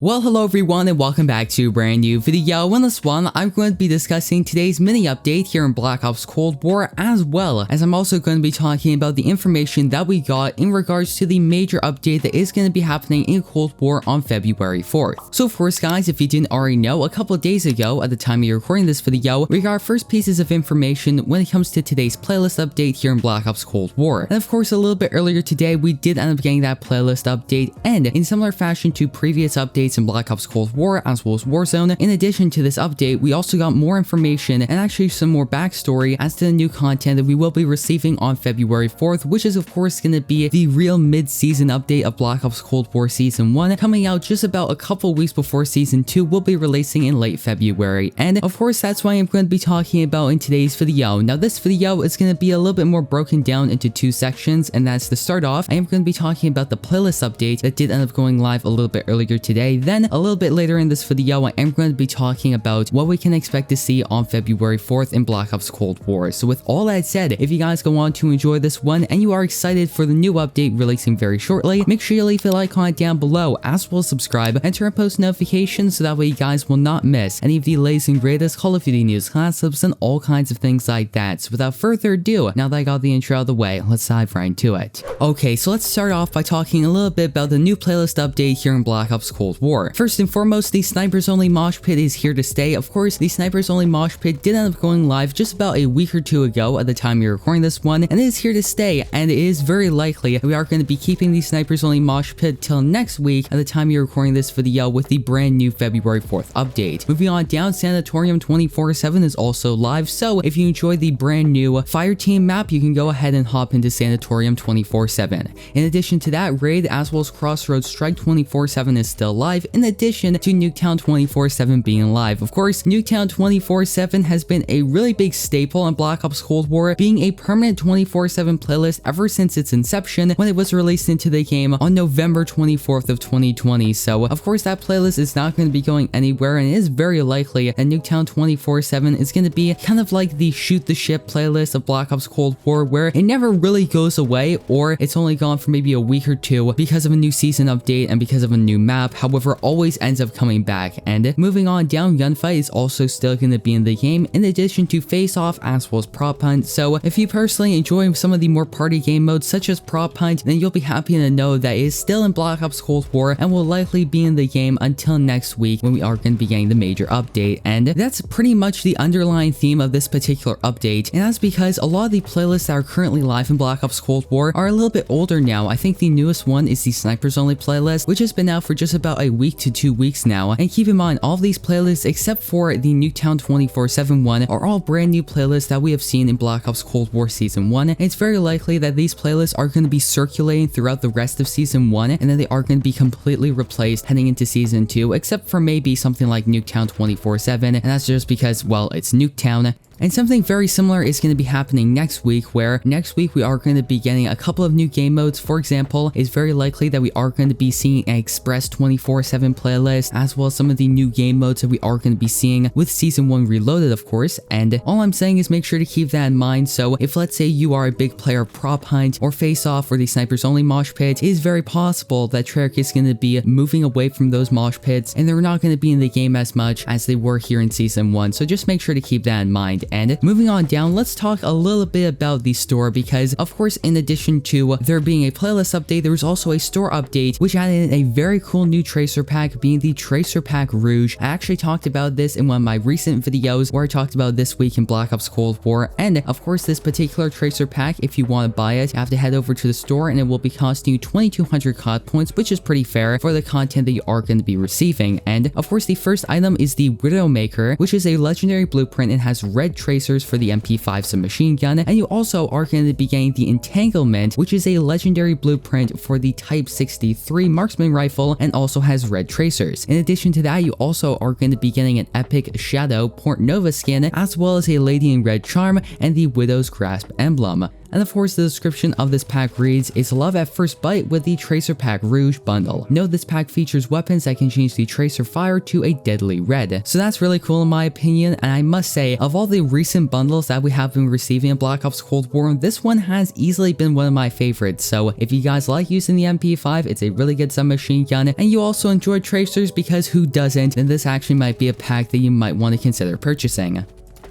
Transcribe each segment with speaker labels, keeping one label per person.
Speaker 1: Well, hello everyone and welcome back to a brand new video. In this one, I'm going to be discussing today's mini update here in Black Ops Cold War, as well as I'm also going to be talking about the information that we got in regards to the major update that is going to be happening in Cold War on February 4th. So of course guys, if you didn't already know, a couple of days ago at the time of recording this video, we got our first pieces of information when it comes to today's playlist update here in Black Ops Cold War. And of course a little bit earlier today, we did end up getting that playlist update, and in similar fashion to previous updates in Black Ops Cold War as well as Warzone. In addition to this update, we also got more information and actually some more backstory as to the new content that we will be receiving on February 4th, which is of course going to be the real mid-season update of Black Ops Cold War Season 1, coming out just about a couple weeks before Season 2 will be releasing in late February. And of course that's why I'm going to be talking about in today's video. Now this video is going to be a little bit more broken down into two sections, and that's to start off, I am going to be talking about the playlist update that did end up going live a little bit earlier today. Then a little bit later in this video, I am going to be talking about what we can expect to see on February 4th in Black Ops Cold War. So with all that said, if you guys go on to enjoy this one and you are excited for the new update releasing very shortly, make sure you leave a like comment down below, as well as subscribe and turn on post notifications so that way you guys will not miss any of the latest and greatest Call of Duty news, class ups, and all kinds of things like that. So without further ado, now that I got the intro out of the way, let's dive right into it. Okay, so let's start off by talking a little bit about the new playlist update here in Black Ops Cold War. First and foremost, the Snipers Only Mosh Pit is here to stay. Of course, the Snipers Only Mosh Pit did end up going live just about a week or two ago at the time you're recording this one, and it is here to stay, and it is very likely that we are going to be keeping the Snipers Only Mosh Pit till next week at the time you're recording this video with the brand new February 4th update. Moving on down, Sanatorium 24/7 is also live, so if you enjoy the brand new Fire Team map, you can go ahead and hop into Sanatorium 24/7. In addition to that, Raid as well as Crossroads Strike 24/7 is still live, in addition to Nuketown 24/7 being live. Of course, Nuketown 24/7 has been a really big staple in Black Ops Cold War, being a permanent 24/7 playlist ever since its inception when it was released into the game on November 24th of 2020. So of course that playlist is not going to be going anywhere, and it is very likely that Nuketown 24/7 is going to be kind of like the shoot the ship playlist of Black Ops Cold War, where it never really goes away, or it's only gone for maybe a week or two because of a new season update and because of a new map, however always ends up coming back. And moving on down, Gunfight is also still going to be in the game, in addition to Face Off as well as Prop Hunt. So if you personally enjoy some of the more party game modes such as Prop Hunt, then you'll be happy to know that it is still in Black Ops Cold War and will likely be in the game until next week when we are going to be getting the major update. And that's pretty much the underlying theme of this particular update, and that's because a lot of the playlists that are currently live in Black Ops Cold War are a little bit older now. I think the newest one is the Snipers Only playlist, which has been out for just about a week to 2 weeks now. And keep in mind, all of these playlists except for the Nuketown 24/7 one are all brand new playlists that we have seen in Black Ops Cold War Season 1. And it's very likely that these playlists are going to be circulating throughout the rest of Season 1, and then they are going to be completely replaced heading into Season 2, except for maybe something like Nuketown 24/7, and that's just because, well, it's Nuketown. And something very similar is going to be happening next week, where next week we are going to be getting a couple of new game modes. For example, it's very likely that we are going to be seeing an Express 24/7 playlist, as well as some of the new game modes that we are going to be seeing with Season 1 Reloaded, of course. And all I'm saying is make sure to keep that in mind. So if let's say you are a big player of Prop Hunt or Face Off or the Snipers Only Mosh Pit, it is very possible that Treyarch is going to be moving away from those mosh pits, and they're not going to be in the game as much as they were here in Season 1. So just make sure to keep that in mind. And moving on down, let's talk a little bit about the store, because of course in addition to there being a playlist update, there was also a store update which added in a very cool new Tracer pack, being the Tracer Pack Rouge. I actually talked about this in one of my recent videos where I talked about this week in Black Ops Cold War, and of course this particular Tracer pack, if you want to buy it, you have to head over to the store, and it will be costing you 2200 COD points, which is pretty fair for the content that you are going to be receiving. And of course the first item is the Widowmaker, which is a legendary blueprint and has red tracers for the MP5 submachine gun, and you also are going to be getting the Entanglement, which is a legendary blueprint for the Type 63 marksman rifle and also has red tracers. In addition to that, you also are going to be getting an epic Shadow Port Nova skin, as well as a Lady in Red charm and the Widow's Grasp emblem. And of course, the description of this pack reads, "It's love at first bite with the Tracer Pack Rouge bundle. Note this pack features weapons that can change the Tracer fire to a deadly red." So that's really cool in my opinion, and I must say, of all the recent bundles that we have been receiving in Black Ops Cold War, this one has easily been one of my favorites. So if you guys like using the MP5, it's a really good submachine gun, and you also enjoy Tracers, because who doesn't, then this actually might be a pack that you might want to consider purchasing.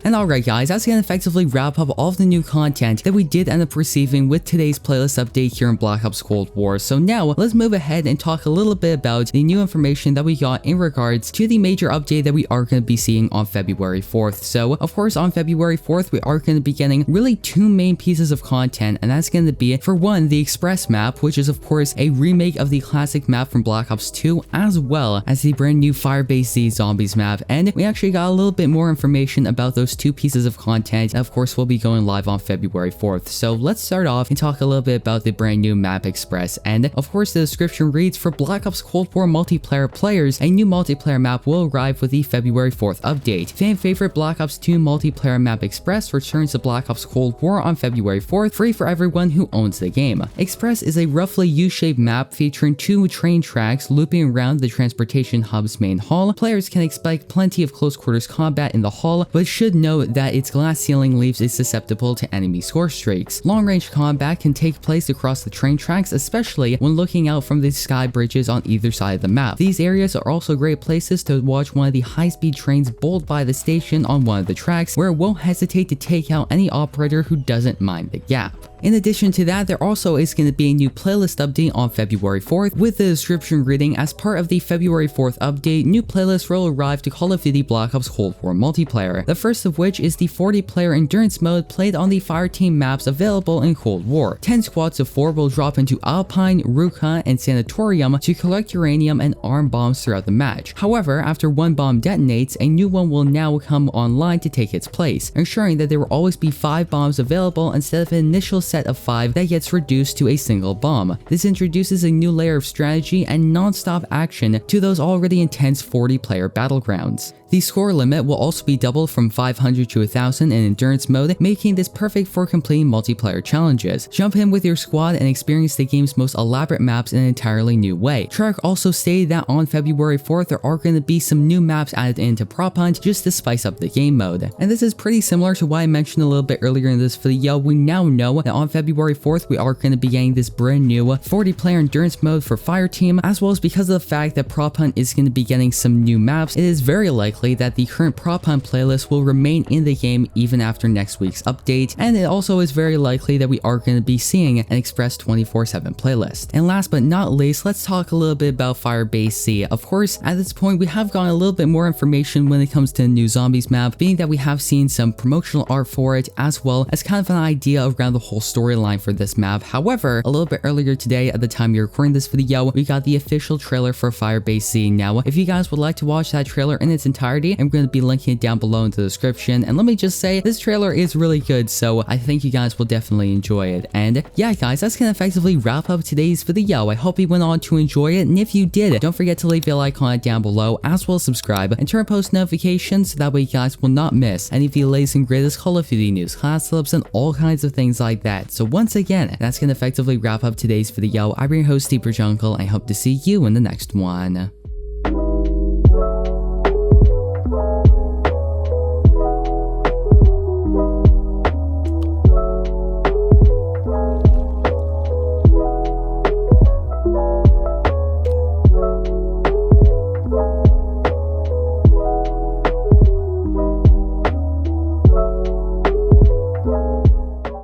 Speaker 1: And alright guys, that's gonna effectively wrap up all of the new content that we did end up receiving with today's playlist update here in Black Ops Cold War. So now, let's move ahead and talk a little bit about the new information that we got in regards to the major update that we are going to be seeing on February 4th. So, of course, on February 4th, we are going to be getting really two main pieces of content, and that's going to be, for one, the Express map, which is of course a remake of the classic map from Black Ops 2, as well as the brand new Firebase Z Zombies map. And we actually got a little bit more information about those two pieces of content. Of course, we'll be going live on February 4th. So let's start off and talk a little bit about the brand new map Express. And of course, the description reads, "For Black Ops Cold War multiplayer players, a new multiplayer map will arrive with the February 4th update. Fan favorite Black Ops 2 multiplayer map Express returns to Black Ops Cold War on February 4th, free for everyone who owns the game." Express is a roughly U-shaped map featuring two train tracks looping around the transportation hub's main hall. Players can expect plenty of close quarters combat in the hall, but should note that its glass ceiling leaves it susceptible to enemy score streaks. Long-range combat can take place across the train tracks, especially when looking out from the sky bridges on either side of the map. These areas are also great places to watch one of the high-speed trains bolt by the station on one of the tracks, where it won't hesitate to take out any operator who doesn't mind the gap. In addition to that, there also is going to be a new playlist update on February 4th, with the description reading, "As part of the February 4th update, new playlists will arrive to Call of Duty Black Ops Cold War multiplayer. The first of which is the 40-player endurance mode played on the Fireteam maps available in Cold War. 10 squads of 4 will drop into Alpine, Ruka, and Sanatorium to collect uranium and arm bombs throughout the match. However, after one bomb detonates, a new one will now come online to take its place, ensuring that there will always be 5 bombs available instead of an initial set of 5 that gets reduced to a single bomb. This introduces a new layer of strategy and non-stop action to those already intense 40-player battlegrounds. The score limit will also be doubled from 500 to 1000 in endurance mode, making this perfect for completing multiplayer challenges. Jump in with your squad and experience the game's most elaborate maps in an entirely new way." Treyarch also stated that on February 4th, there are going to be some new maps added into Prop Hunt just to spice up the game mode. And this is pretty similar to what I mentioned a little bit earlier in this video. We now know that on February 4th, we are going to be getting this brand new 40-player endurance mode for Fireteam, as well as because of the fact that Prop Hunt is going to be getting some new maps, it is very likely that the current Prop Hunt playlist will remain in the game even after next week's update, and it also is very likely that we are going to be seeing an Express 24/7 playlist. And last but not least, let's talk a little bit about Firebase Z. Of course, at this point, we have gotten a little bit more information when it comes to the new Zombies map, being that we have seen some promotional art for it, as well as kind of an idea around the whole storyline for this map. However, a little bit earlier today, at the time you're recording this video, we got the official trailer for Firebase Z. Now, if you guys would like to watch that trailer in its entirety, I'm going to be linking it down below in the description, and let me just say, this trailer is really good, so I think you guys will definitely enjoy it. And yeah guys, that's going to effectively wrap up today's video. I hope you went on to enjoy it, and if you did, don't forget to leave a like on it down below, as well as subscribe and turn post notifications so that way you guys will not miss any of the latest and greatest Call of Duty news, class clips, and all kinds of things like that. So once again, that's going to effectively wrap up today's video. I'm your host, Deeper Jungle, and I hope to see you in the next one.